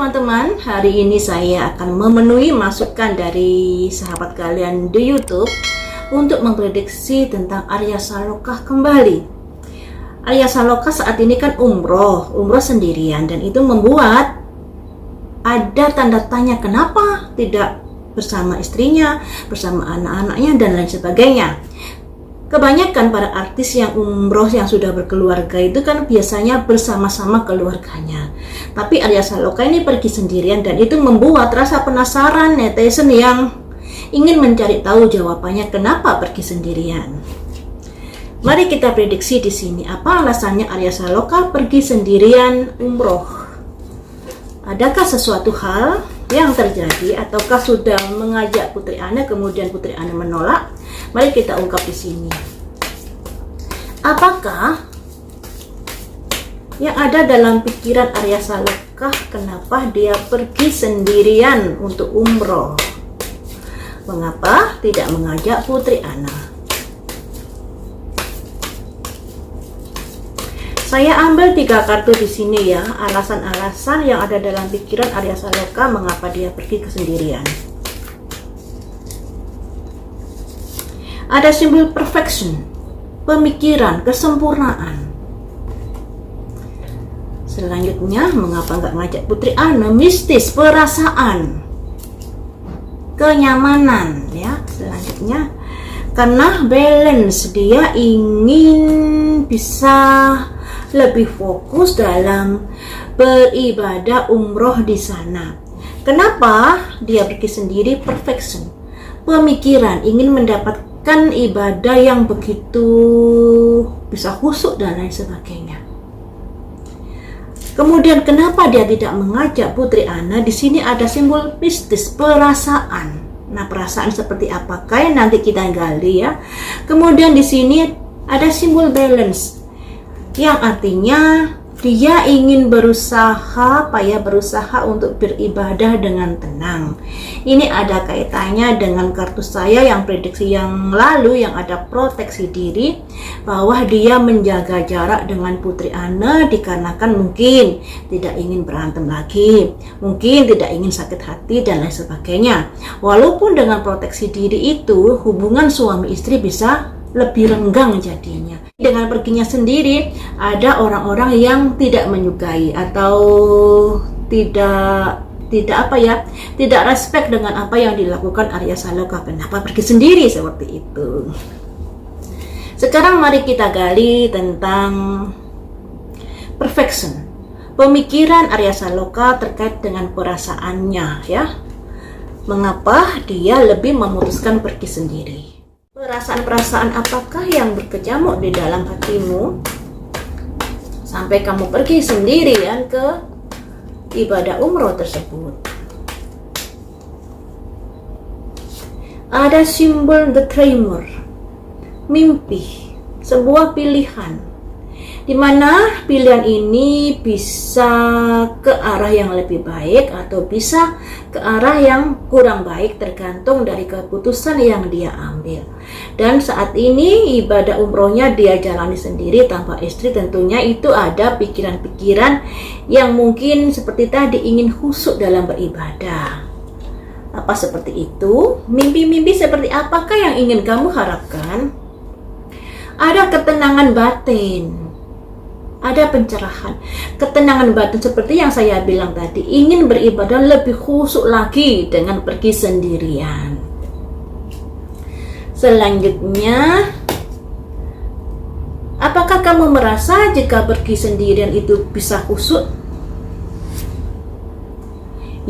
teman-teman, hari ini saya akan memenuhi masukan dari sahabat kalian di YouTube untuk memprediksi tentang Arya Saloka kembali. Arya Saloka saat ini kan umroh sendirian, dan itu membuat ada tanda tanya kenapa tidak bersama istrinya, bersama anak-anaknya, dan lain sebagainya. Kebanyakan para artis yang umroh yang sudah berkeluarga itu kan biasanya bersama-sama keluarganya. Tapi Arya Saloka ini pergi sendirian, dan itu membuat rasa penasaran netizen yang ingin mencari tahu jawabannya kenapa pergi sendirian. Mari kita prediksi di sini apa alasannya Arya Saloka pergi sendirian umroh. Adakah sesuatu hal yang terjadi, ataukah sudah mengajak Putri Anne kemudian Putri Anne menolak? Mari kita ungkap di sini. Apakah yang ada dalam pikiran Arya Saloka kenapa dia pergi sendirian untuk umroh? Mengapa tidak mengajak Putri Anne? Saya ambil 3 kartu di sini ya, alasan-alasan yang ada dalam pikiran Arya Saloka mengapa dia pergi kesendirian. Ada simbol perfection, pemikiran, kesempurnaan. Selanjutnya, mengapa nggak ngajak Putri Anne? Mistis, perasaan, kenyamanan ya. Selanjutnya, karena balance, dia ingin bisa lebih fokus dalam beribadah umroh di sana. Kenapa dia pergi sendiri? Perfection, pemikiran, ingin mendapatkan ibadah yang begitu bisa khusyuk dan lain sebagainya. Kemudian kenapa dia tidak mengajak Putri Anne? Di sini ada simbol mistis, perasaan. Nah, perasaan seperti apakah yang nanti kita gali ya. Kemudian di sini ada simbol balance, yang artinya dia ingin berusaha untuk beribadah dengan tenang. Ini ada kaitannya dengan kartu saya yang prediksi yang lalu, yang ada proteksi diri, bahwa dia menjaga jarak dengan Putri Anne dikarenakan mungkin tidak ingin berantem lagi, mungkin tidak ingin sakit hati dan lain sebagainya. Walaupun dengan proteksi diri itu hubungan suami istri bisa lebih renggang jadinya. Dengan perginya sendiri, ada orang-orang yang tidak menyukai atau tidak respect dengan apa yang dilakukan Arya Saloka. Kenapa pergi sendiri seperti itu? Sekarang mari kita gali tentang perfection, pemikiran Arya Saloka terkait dengan perasaannya ya. Mengapa dia lebih memutuskan pergi sendiri? Perasaan-perasaan apakah yang berkecamuk di dalam hatimu sampai kamu pergi sendirian ke ibadah umroh tersebut? Ada simbol the tremor, mimpi, sebuah pilihan, di mana pilihan ini bisa ke arah yang lebih baik atau bisa ke arah yang kurang baik, tergantung dari keputusan yang dia ambil. Dan saat ini ibadah umrohnya dia jalani sendiri tanpa istri. Tentunya itu ada pikiran-pikiran yang mungkin seperti tadi, ingin khusyuk dalam beribadah. Apa seperti itu? Mimpi-mimpi seperti apakah yang ingin kamu harapkan? Ada ketenangan batin, ada pencerahan, ketenangan batin seperti yang saya bilang tadi, ingin beribadah lebih khusyuk lagi dengan pergi sendirian. Selanjutnya, apakah kamu merasa jika pergi sendirian itu bisa khusyuk?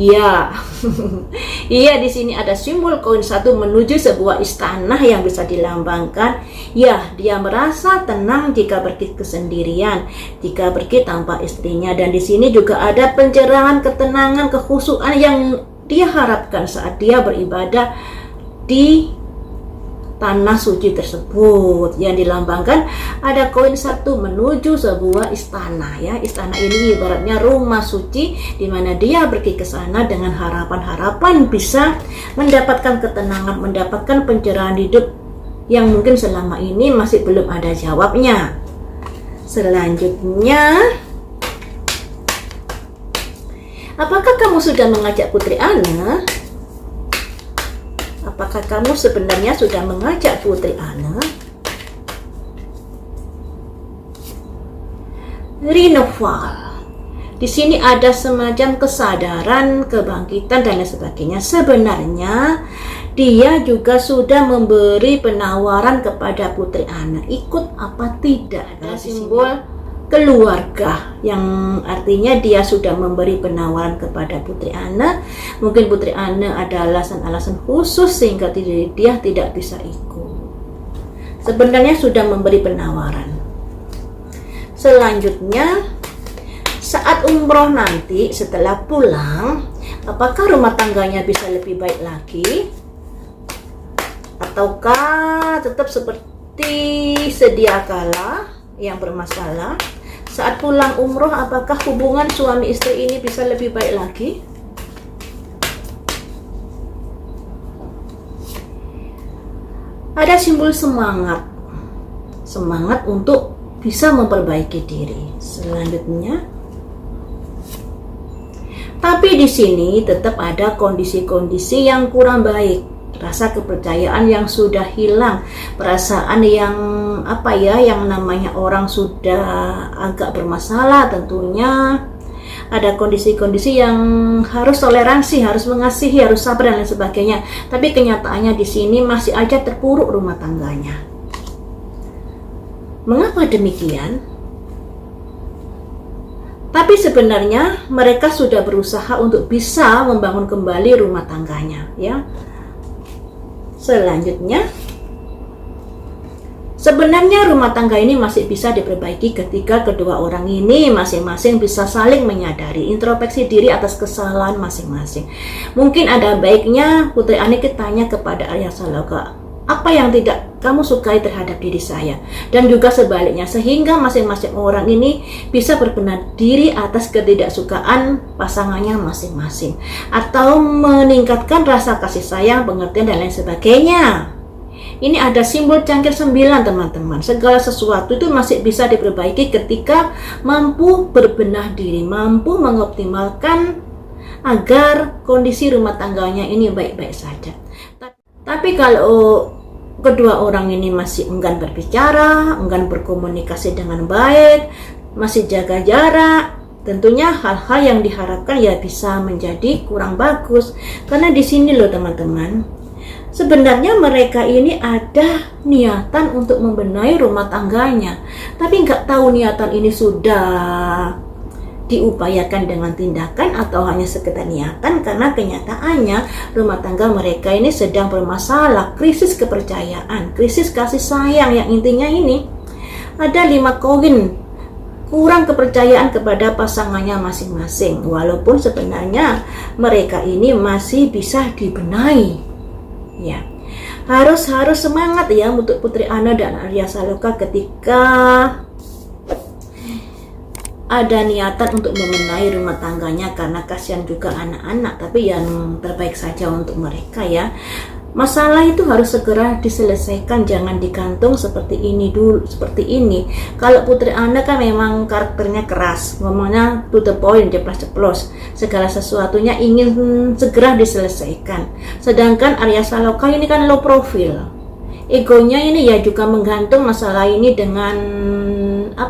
Ya, iya, di sini ada simbol koin 1 menuju sebuah istana yang bisa dilambangkan. Ya, dia merasa tenang jika pergi kesendirian, jika pergi tanpa istrinya. Dan di sini juga ada pencerahan, ketenangan, kekhusyukan yang dia harapkan saat dia beribadah di tanah suci tersebut. Yang dilambangkan ada koin 1 menuju sebuah istana ya. Istana ini ibaratnya rumah suci, di mana dia pergi ke sana dengan harapan-harapan bisa mendapatkan ketenangan, mendapatkan pencerahan hidup yang mungkin selama ini masih belum ada jawabnya. Selanjutnya Apakah kamu sudah mengajak Putri Anne? Apakah kamu sebenarnya sudah mengajak Putri Anne? Renoval. Di sini ada semacam kesadaran, kebangkitan dan lain sebagainya. Sebenarnya dia juga sudah memberi penawaran kepada Putri Anne. Ikut apa tidak? Ada simbol keluarga yang artinya dia sudah memberi penawaran kepada Putri Anne. Mungkin Putri Anne ada alasan-alasan khusus sehingga dia tidak bisa ikut. Sebenarnya sudah memberi penawaran. Selanjutnya, saat umroh nanti setelah pulang, apakah rumah tangganya bisa lebih baik lagi? Ataukah tetap seperti sedia kala yang bermasalah? Saat pulang umroh, apakah hubungan suami istri ini bisa lebih baik lagi? Ada simbol semangat. Semangat untuk bisa memperbaiki diri. Selanjutnya, tapi di sini tetap ada kondisi-kondisi yang kurang baik, rasa kepercayaan yang sudah hilang, perasaan yang yang namanya orang sudah agak bermasalah. Tentunya ada kondisi-kondisi yang harus toleransi, harus mengasihi, harus sabar dan lain sebagainya. Tapi kenyataannya di sini masih aja terpuruk rumah tangganya. Mengapa demikian? Tapi sebenarnya mereka sudah berusaha untuk bisa membangun kembali rumah tangganya, ya. Selanjutnya, sebenarnya rumah tangga ini masih bisa diperbaiki ketika kedua orang ini masing-masing bisa saling menyadari, introspeksi diri atas kesalahan masing-masing. Mungkin ada baiknya Putri Anne tanya kepada Arya Saloka, apa yang tidak kamu sukai terhadap diri saya? Dan juga sebaliknya, sehingga masing-masing orang ini bisa berbenah diri atas ketidaksukaan pasangannya masing-masing, atau meningkatkan rasa kasih sayang, pengertian dan lain sebagainya. Ini ada simbol cangkir 9, teman-teman. Segala sesuatu itu masih bisa diperbaiki ketika mampu berbenah diri, mampu mengoptimalkan agar kondisi rumah tangganya ini baik-baik saja. Tapi kalau kedua orang ini masih enggan berbicara, enggan berkomunikasi dengan baik, masih jaga jarak, tentunya hal-hal yang diharapkan ya bisa menjadi kurang bagus. Karena di sini loh teman-teman, sebenarnya mereka ini ada niatan untuk membenahi rumah tangganya, tapi nggak tahu niatan ini sudah diupayakan dengan tindakan atau hanya sekedar niatan, karena kenyataannya rumah tangga mereka ini sedang bermasalah, krisis kepercayaan, krisis kasih sayang, yang intinya ini ada 5 koin, kurang kepercayaan kepada pasangannya masing-masing, walaupun sebenarnya mereka ini masih bisa dibenahi, ya. Harus semangat ya untuk Putri Anne dan Arya Saloka ketika ada niatan untuk membenahi rumah tangganya, karena kasihan juga anak-anak, tapi yang terbaik saja untuk mereka ya. Masalah itu harus segera diselesaikan, jangan digantung seperti ini dulu, seperti ini. Kalau Putri Anne kan memang karakternya keras, ngomongnya to the point, ceplos-ceplos, segala sesuatunya ingin segera diselesaikan. Sedangkan Arya Saloka ini kan low profile, egonya ini ya juga menggantung masalah ini dengan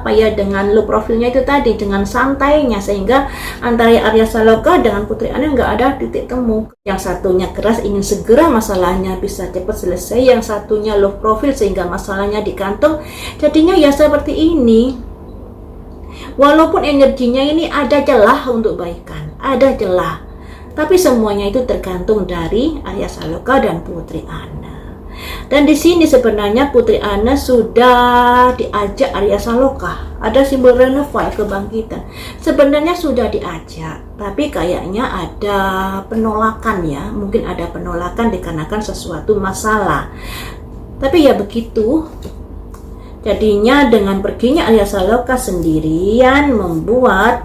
dengan low profilnya itu tadi, dengan santainya, sehingga antara Arya Saloka dengan Putri Anne nggak ada titik temu. Yang satunya keras, ingin segera masalahnya bisa cepat selesai, yang satunya low profil sehingga masalahnya digantung. Jadinya ya seperti ini. Walaupun energinya ini ada celah untuk baikan, ada celah, tapi semuanya itu tergantung dari Arya Saloka dan Putri Anne. Dan di sini sebenarnya Putri Anne sudah diajak Arya Saloka, ada simbol renoval, kebangkitan. Sebenarnya sudah diajak, tapi kayaknya ada penolakan ya, mungkin ada penolakan dikarenakan sesuatu masalah. Tapi ya begitu. Jadinya dengan perginya Arya Saloka sendirian membuat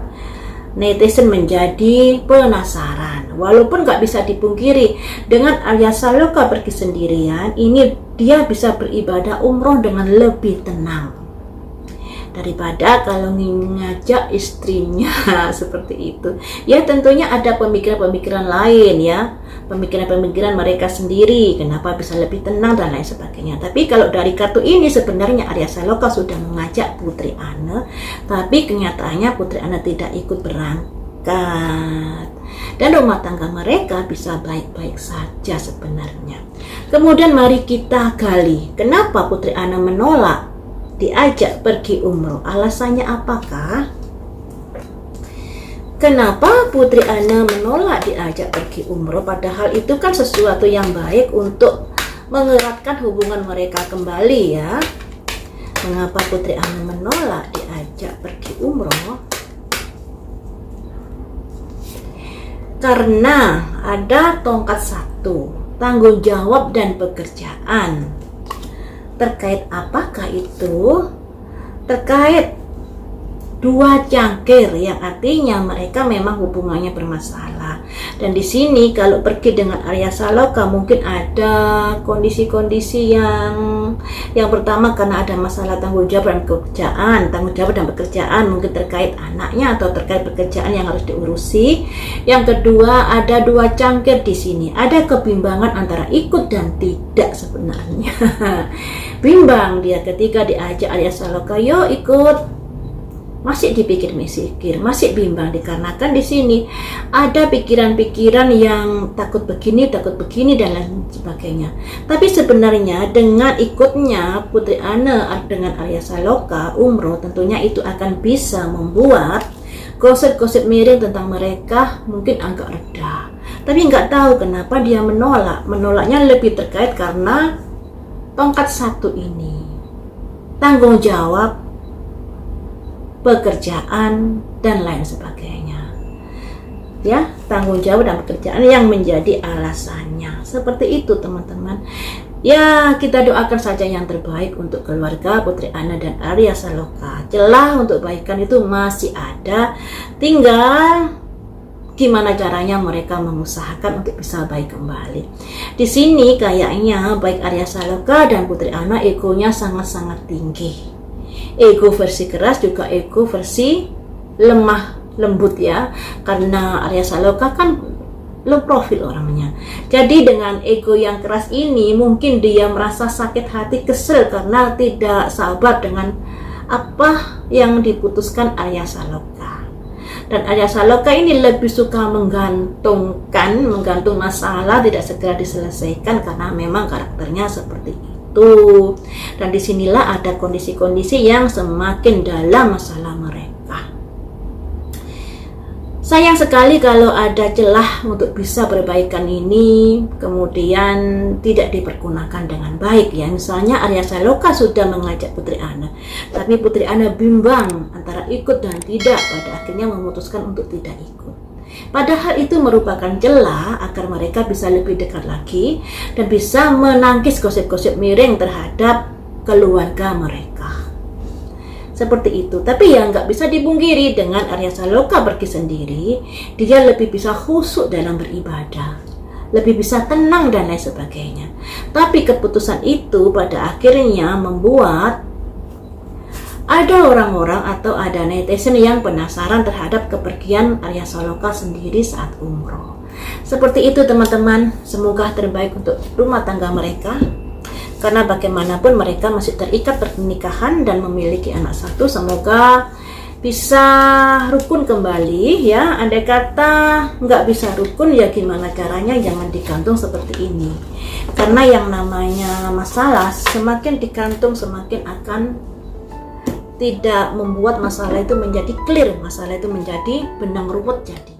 netizen menjadi penasaran. Walaupun nggak bisa dipungkiri, dengan Arya Saloka pergi sendirian, ini dia bisa beribadah umroh dengan lebih tenang. daripada kalau ngajak istrinya seperti itu. Ya tentunya ada pemikiran-pemikiran lain ya, pemikiran-pemikiran mereka sendiri, kenapa bisa lebih tenang dan lain sebagainya. Tapi kalau dari kartu ini sebenarnya Arya Saloka sudah mengajak Putri Anne, tapi kenyataannya Putri Anne tidak ikut berangkat. Dan rumah tangga mereka bisa baik-baik saja sebenarnya. Kemudian mari kita gali, kenapa Putri Anne menolak diajak pergi umroh? Alasannya apakah? Kenapa Putri Anne menolak diajak pergi umroh? Padahal itu kan sesuatu yang baik untuk mengeratkan hubungan mereka kembali ya. Mengapa Putri Anne menolak diajak pergi umroh? Karena ada tongkat satu, tanggung jawab dan pekerjaan. Terkait apakah itu? Terkait dua cangkir, yang artinya mereka memang hubungannya bermasalah. Dan di sini kalau pergi dengan Arya Saloka mungkin ada kondisi-kondisi yang pertama karena ada masalah tanggung jawab dan pekerjaan, mungkin terkait anaknya atau terkait pekerjaan yang harus diurusi. Yang kedua, ada dua cangkir di sini, ada kebimbangan antara ikut dan tidak sebenarnya. Bimbang dia ketika diajak Arya Saloka, "Yo ikut." Masih dipikir-mikir, masih bimbang dikarenakan di sini ada pikiran-pikiran yang takut begini dan lain sebagainya. Tapi sebenarnya dengan ikutnya Putri Anne dengan Arya Saloka umroh, tentunya itu akan bisa membuat gosip-gosip miring tentang mereka mungkin agak reda. Tapi nggak tahu kenapa dia menolak. Menolaknya lebih terkait karena tongkat satu ini, tanggung jawab, pekerjaan dan lain sebagainya ya, tanggung jawab dan pekerjaan yang menjadi alasannya. Seperti itu teman-teman ya, kita doakan saja yang terbaik untuk keluarga Putri Anne dan Arya Saloka. Celah untuk baikan itu masih ada, tinggal gimana caranya mereka mengusahakan untuk bisa baik kembali. Di sini kayaknya baik Arya Saloka dan Putri Anne egonya sangat-sangat tinggi. Ego versi keras juga ego versi lemah lembut ya, karena Arya Saloka kan low profil orangnya. Jadi dengan ego yang keras ini mungkin dia merasa sakit hati, kesel karena tidak sabar dengan apa yang diputuskan Arya Saloka. Dan Arya Saloka ini lebih suka menggantung masalah, tidak segera diselesaikan karena memang karakternya seperti itu. Dan disinilah ada kondisi-kondisi yang semakin dalam masalah mereka. Sayang sekali kalau ada celah untuk bisa perbaikan ini kemudian tidak dipergunakan dengan baik ya. Misalnya Arya Saloka sudah mengajak Putri Anne, tapi Putri Anne bimbang antara ikut dan tidak, pada akhirnya memutuskan untuk tidak ikut. Padahal itu merupakan celah agar mereka bisa lebih dekat lagi dan bisa menangkis gosip-gosip miring terhadap keluarga mereka. Seperti itu. Tapi ya nggak bisa dipungkiri, dengan Arya Saloka pergi sendiri, dia lebih bisa khusyuk dalam beribadah, lebih bisa tenang dan lain sebagainya. Tapi keputusan itu pada akhirnya membuat ada orang-orang atau ada netizen yang penasaran terhadap kepergian Arya Saloka sendiri saat umroh. Seperti itu teman-teman, semoga terbaik untuk rumah tangga mereka, karena bagaimanapun mereka masih terikat pernikahan dan memiliki anak satu. Semoga bisa rukun kembali ya. Andai kata nggak bisa rukun ya gimana caranya, jangan digantung seperti ini, karena yang namanya masalah semakin digantung semakin akan tidak membuat masalah itu menjadi clear, masalah itu menjadi benang ruwet jadi.